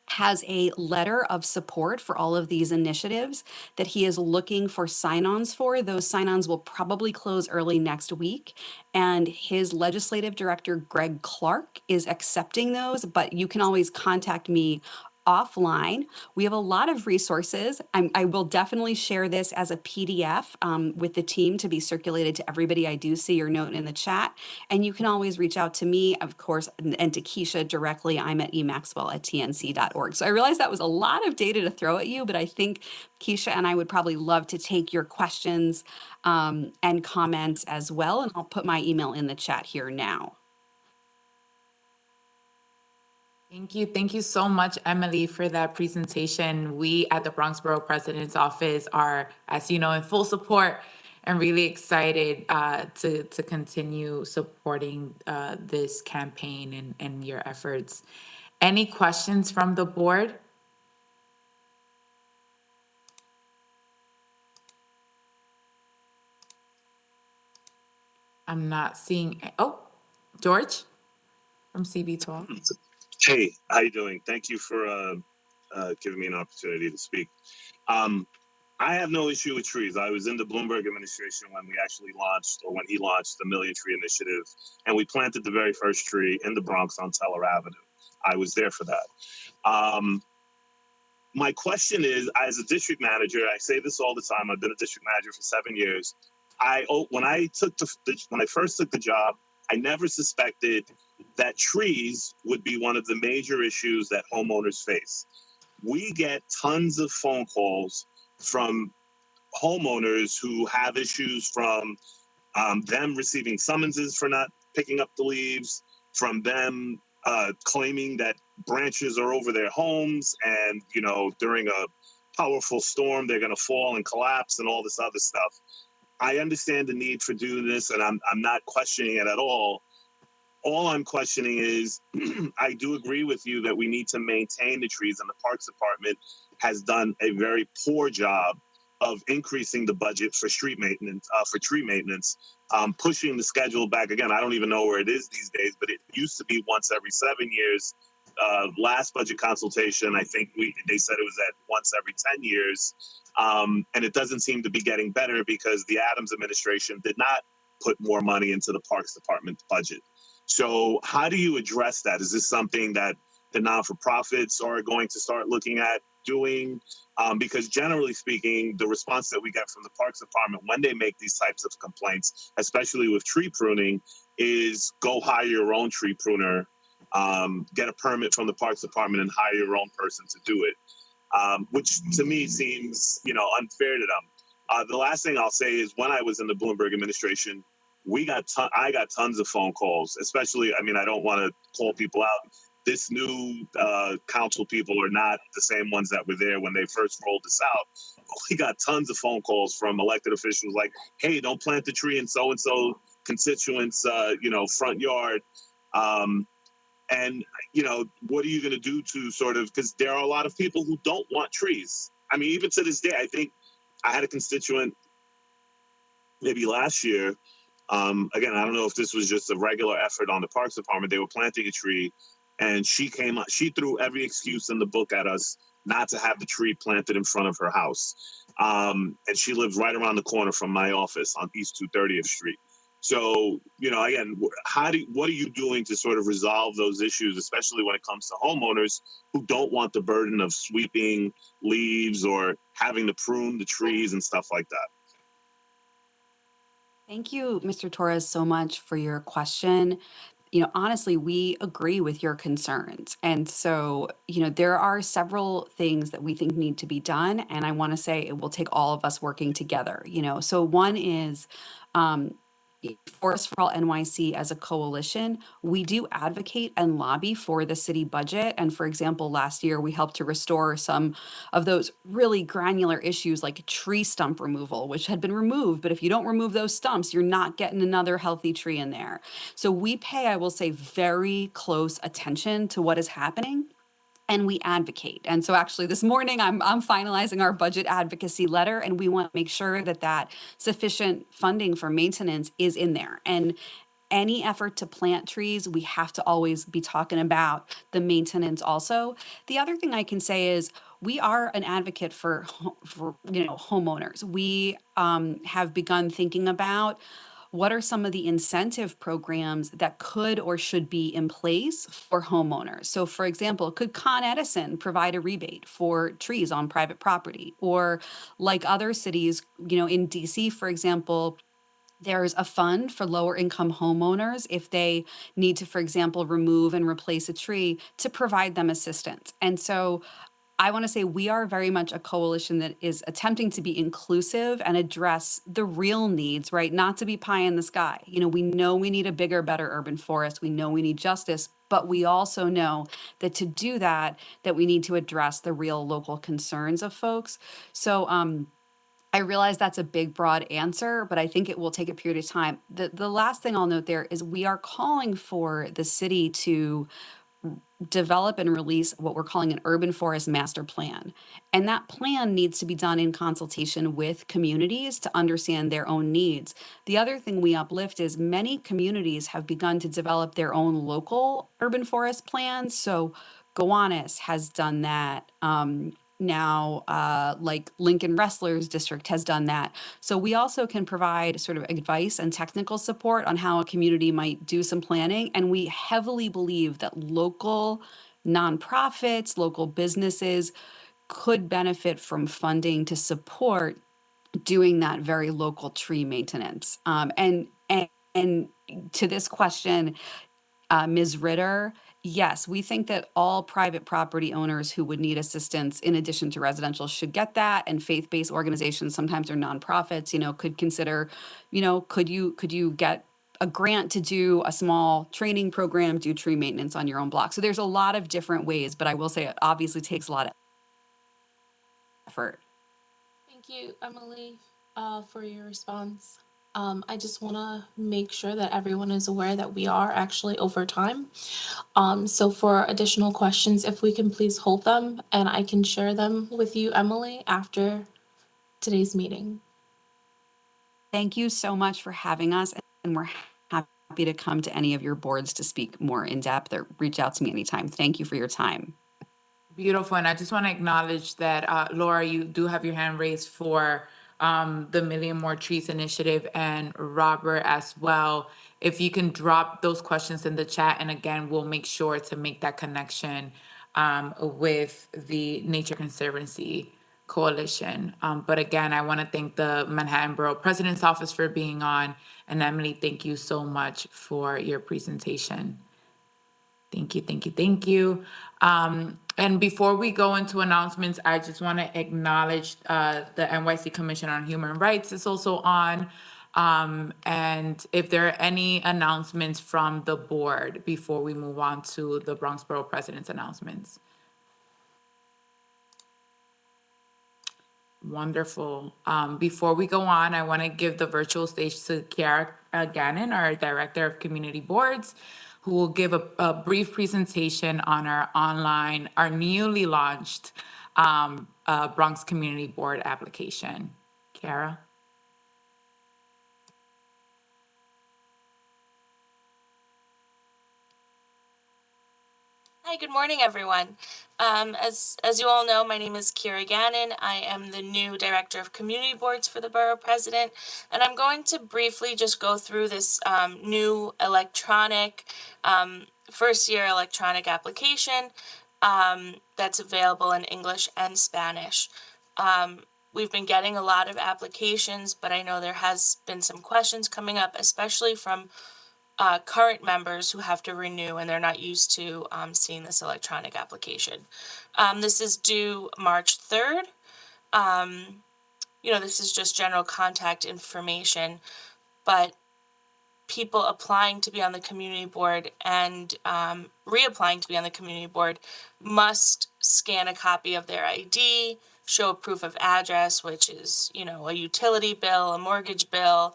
has a letter of support for all of these initiatives that he is looking for sign-ons for. Those sign-ons will probably close early next week. And his legislative director, Greg Clark, is accepting those, but you can always contact me offline. We have a lot of resources. I will definitely share this as a PDF with the team to be circulated to everybody. I do see your note in the chat. And you can always reach out to me, of course, and to Keisha directly. I'm at emaxwell@tnc.org. So I realize that was a lot of data to throw at you, but I think Keisha and I would probably love to take your questions and comments as well. And I'll put my email in the chat here now. Thank you. Thank you so much, Emily, for that presentation. We at the Bronx Borough President's Office are, as you know, in full support and really excited to continue supporting this campaign and your efforts. Any questions from the board? I'm not seeing, oh, George from CB Talk. Hey, how you doing? Thank you for giving me an opportunity to speak. I have no issue with trees. I was in the Bloomberg administration when we actually launched, or when he launched the Million Tree Initiative, and we planted the very first tree in the Bronx on Teller Avenue. I was there for that. My question is, as a district manager, I say this all the time. I've been a district manager for 7 years. When I first took the job, I never suspected that trees would be one of the major issues that homeowners face. We get tons of phone calls from homeowners who have issues from them receiving summonses for not picking up the leaves, from them claiming that branches are over their homes, and during a powerful storm they're going to fall and collapse and all this other stuff. I understand the need for doing this, and I'm not questioning it at all. All I'm questioning is, I do agree with you that we need to maintain the trees, and the Parks Department has done a very poor job of increasing the budget for street maintenance, for tree maintenance, pushing the schedule back. Again, I don't even know where it is these days, but it used to be once every 7 years. Last budget consultation, I think they said it was at once every 10 years. And it doesn't seem to be getting better because the Adams administration did not put more money into the Parks Department budget. So how do you address that? Is this something that the non-for-profits are going to start looking at doing? Because generally speaking, the response that we get from the Parks Department when they make these types of complaints, especially with tree pruning, is go hire your own tree pruner, get a permit from the Parks Department and hire your own person to do it, which to me seems, unfair to them. The last thing I'll say is, when I was in the Bloomberg administration, I got tons of phone calls, especially, I don't want to call people out. This new council people are not the same ones that were there when they first rolled this out. We got tons of phone calls from elected officials like, hey, don't plant the tree in so-and-so constituents, front yard. And, what are you going to do to sort of, because there are a lot of people who don't want trees. Even to this day, I think I had a constituent maybe last year. Again, I don't know if this was just a regular effort on the Parks Department. They were planting a tree, and she threw every excuse in the book at us not to have the tree planted in front of her house. And she lives right around the corner from my office on East 230th Street. So, again, what are you doing to sort of resolve those issues, especially when it comes to homeowners who don't want the burden of sweeping leaves or having to prune the trees and stuff like that? Thank you, Mr. Torres, so much for your question. Honestly, we agree with your concerns. And so, there are several things that we think need to be done. And I want to say it will take all of us working together. So one is, Forest for All NYC as a coalition, we do advocate and lobby for the city budget. And for example, last year we helped to restore some of those really granular issues like tree stump removal, which had been removed. But if you don't remove those stumps, you're not getting another healthy tree in there. So we pay, I will say, very close attention to what is happening. And we advocate. And so actually this morning I'm finalizing our budget advocacy letter, and we want to make sure that sufficient funding for maintenance is in there. And any effort to plant trees, we have to always be talking about the maintenance also. The other thing I can say is we are an advocate for homeowners. We have begun thinking about what are some of the incentive programs that could or should be in place for homeowners? So, for example, could Con Edison provide a rebate for trees on private property? Or, like other cities, in DC, for example, there's a fund for lower income homeowners if they need to, for example, remove and replace a tree to provide them assistance. And so I want to say we are very much a coalition that is attempting to be inclusive and address the real needs, right? Not to be pie in the sky. We know we need a bigger, better urban forest. We know we need justice, but we also know that to do that we need to address the real local concerns of folks. So, I realize that's a big, broad answer, but I think it will take a period of time. The last thing I'll note there is we are calling for the city to develop and release what we're calling an urban forest master plan. And that plan needs to be done in consultation with communities to understand their own needs. The other thing we uplift is many communities have begun to develop their own local urban forest plans. So Gowanus has done that. Now, like Lincoln Wrestlers District has done that. So we also can provide sort of advice and technical support on how a community might do some planning. And we heavily believe that local nonprofits, local businesses could benefit from funding to support doing that very local tree maintenance. And to this question, Ms. Ritter, yes, we think that all private property owners who would need assistance in addition to residential should get that. And faith-based organizations, sometimes are nonprofits, could consider, could you get a grant to do a small training program, do tree maintenance on your own block. So there's a lot of different ways, but I will say it obviously takes a lot of effort. Thank you, Emily, for your response. I just want to make sure that everyone is aware that we are actually over time. So for additional questions, if we can please hold them and I can share them with you, Emily, after today's meeting. Thank you so much for having us, and we're happy to come to any of your boards to speak more in depth or reach out to me anytime. Thank you for your time. Beautiful. And I just want to acknowledge that, Laura, you do have your hand raised for the Million More Trees Initiative, and Robert as well. If you can drop those questions in the chat, and again, we'll make sure to make that connection with the Nature Conservancy Coalition. But again, I want to thank the Manhattan Borough President's Office for being on. And Emily, thank you so much for your presentation. Thank you, thank you, thank you. And before we go into announcements, I just want to acknowledge the NYC Commission on Human Rights is also on. And if there are any announcements from the board before we move on to the Bronx Borough President's announcements. Wonderful. Before we go on, I want to give the virtual stage to Kiara Gannon, our Director of Community Boards, who will give a brief presentation on our newly launched Bronx Community Board application. Kiara? Hi, good morning, everyone. As you all know, my name is Kira Gannon. I am the new Director of Community Boards for the Borough President, and I'm going to briefly just go through this new electronic, first-year electronic application that's available in English and Spanish. We've been getting a lot of applications, but I know there has been some questions coming up, especially from current members who have to renew and they're not used to seeing this electronic application. This is due March 3rd. This is just general contact information, but people applying to be on the community board and reapplying to be on the community board must scan a copy of their ID, show a proof of address, which is, a utility bill, a mortgage bill,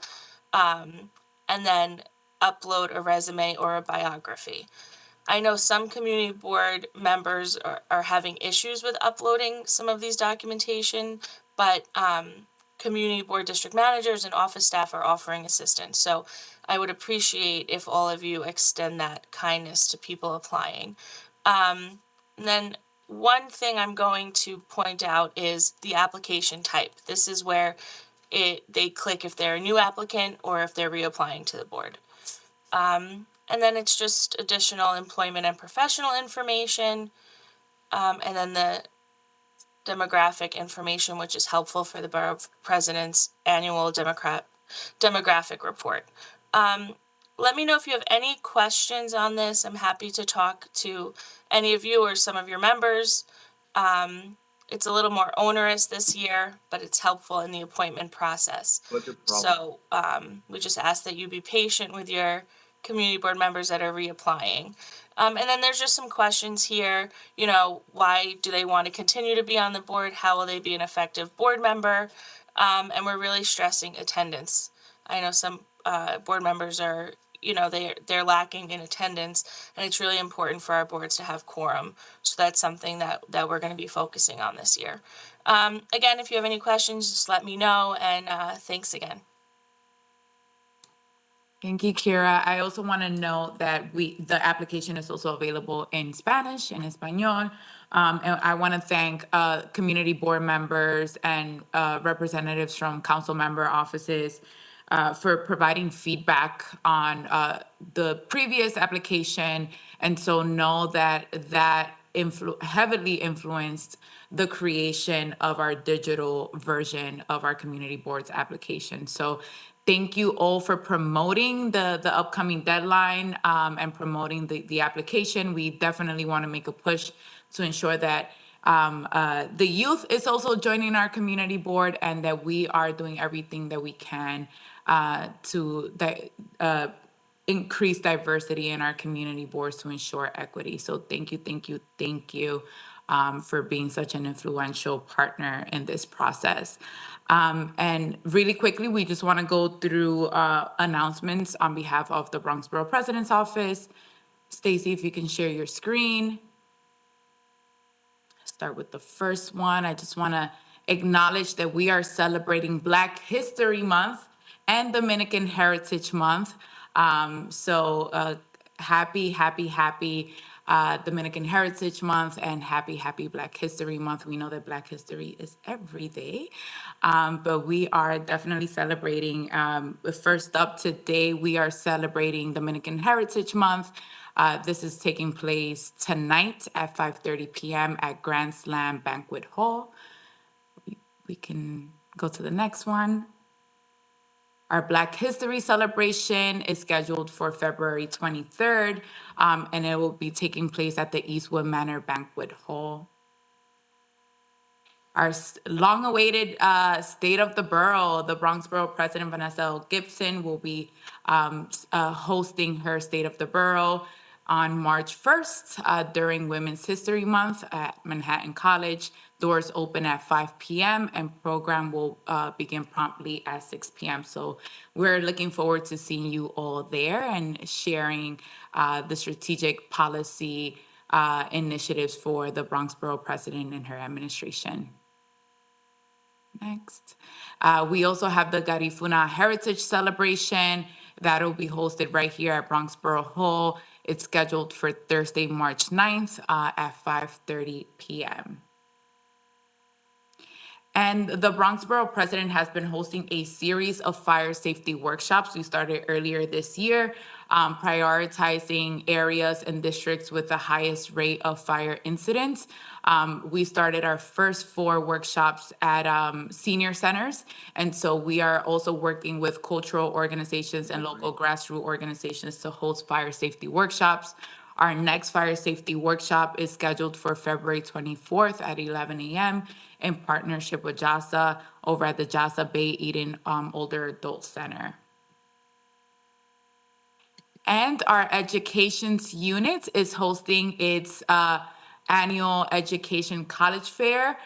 and then upload a resume or a biography. I know some community board members are having issues with uploading some of these documentation, but community board district managers and office staff are offering assistance. So I would appreciate if all of you extend that kindness to people applying. And then one thing I'm going to point out is the application type. This is where they click if they're a new applicant or if they're reapplying to the board. And then it's just additional employment and professional information, and then the demographic information, which is helpful for the Borough President's annual demographic report. Let me know if you have any questions on this. I'm happy to talk to any of you or some of your members. It's a little more onerous this year, but it's helpful in the appointment process. So we just ask that you be patient with your community board members that are reapplying. And then there's just some questions here. Why do they want to continue to be on the board? How will they be an effective board member? And we're really stressing attendance. I know some board members are, they're lacking in attendance, and it's really important for our boards to have quorum. So that's something that we're going to be focusing on this year. Again, if you have any questions, just let me know, and thanks again. Thank you, Kira. I also want to note that the application is also available in Spanish and Espanol. And I want to thank community board members and representatives from council member offices for providing feedback on the previous application. And so know that heavily influenced the creation of our digital version of our community boards application. So thank you all for promoting the upcoming deadline and promoting the application. We definitely want to make a push to ensure that the youth is also joining our community board and that we are doing everything that we can to increase diversity in our community boards to ensure equity. So thank you, thank you, thank you for being such an influential partner in this process. And really quickly, we just want to go through announcements on behalf of the Bronx Borough President's Office. Stacy, if you can share your screen. Start with the first one. I just want to acknowledge that we are celebrating Black History Month and Dominican Heritage Month. Happy Dominican Heritage Month and happy Black History Month. We know that Black history is every day, but we are definitely celebrating. First up today, we are celebrating Dominican Heritage Month. This is taking place tonight at 5:30 p.m. at Grand Slam Banquet Hall. We can go to the next one. Our Black History celebration is scheduled for February 23rd, and it will be taking place at the Eastwood Manor Banquet Hall. Our long-awaited State of the Borough, the Bronx Borough President Vanessa L. Gibson will be hosting her State of the Borough on March 1st during Women's History Month at Manhattan College. Doors open at 5 p.m. and program will begin promptly at 6 p.m. So we're looking forward to seeing you all there and sharing the strategic policy initiatives for the Bronx Borough President and her administration. Next. We also have the Garifuna Heritage Celebration that will be hosted right here at Bronx Borough Hall. It's scheduled for Thursday, March 9th at 5:30 p.m. And the Bronx Borough President has been hosting a series of fire safety workshops. We started earlier this year, prioritizing areas and districts with the highest rate of fire incidents. We started our first 4 workshops at senior centers. And so we are also working with cultural organizations and local grassroots organizations to host fire safety workshops. Our next fire safety workshop is scheduled for February 24th at 11 a.m. in partnership with JASA over at the JASA Bay Eden Older Adult Center. And our educations unit is hosting its annual education college fair.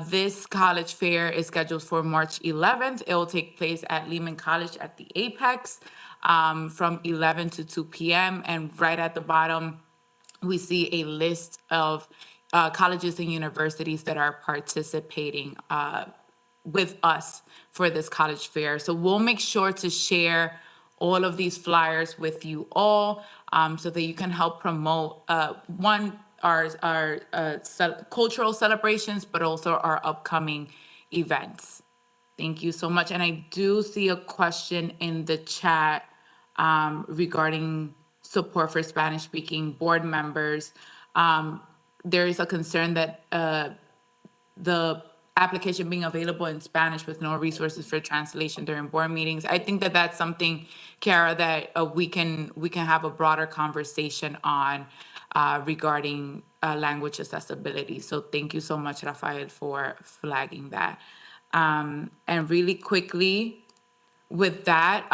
This college fair is scheduled for March 11th. It will take place at Lehman College at the Apex from 11 to 2 p.m. And right at the bottom, we see a list of colleges and universities that are participating with us for this college fair. So we'll make sure to share all of these flyers with you all so that you can help promote our cultural celebrations, but also our upcoming events. Thank you so much. And I do see a question in the chat regarding support for Spanish-speaking board members. There is a concern that the application being available in Spanish with no resources for translation during board meetings. I think that that's something, Kara, that we can have a broader conversation on regarding language accessibility. So thank you so much, Rafael, for flagging that. And really quickly, with that,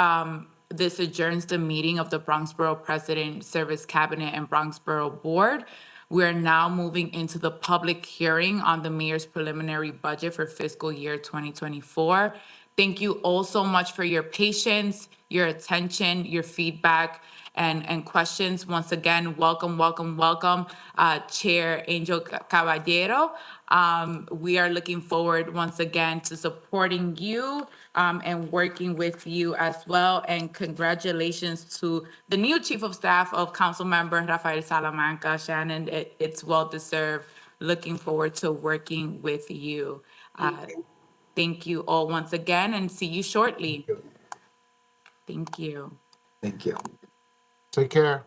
this adjourns the meeting of the Bronx Borough President Service Cabinet and Bronx Borough Board. We are now moving into the public hearing on the mayor's preliminary budget for fiscal year 2024. Thank you all so much for your patience, your attention, your feedback, and questions. Once again, welcome, welcome, welcome, Chair Angel Caballero. We are looking forward once again to supporting you and working with you as well. And congratulations to the new Chief of Staff of Councilmember Rafael Salamanca. Shannon, it's well deserved. Looking forward to working with you. Thank you all once again and see you shortly. Thank you. Thank you. Take care.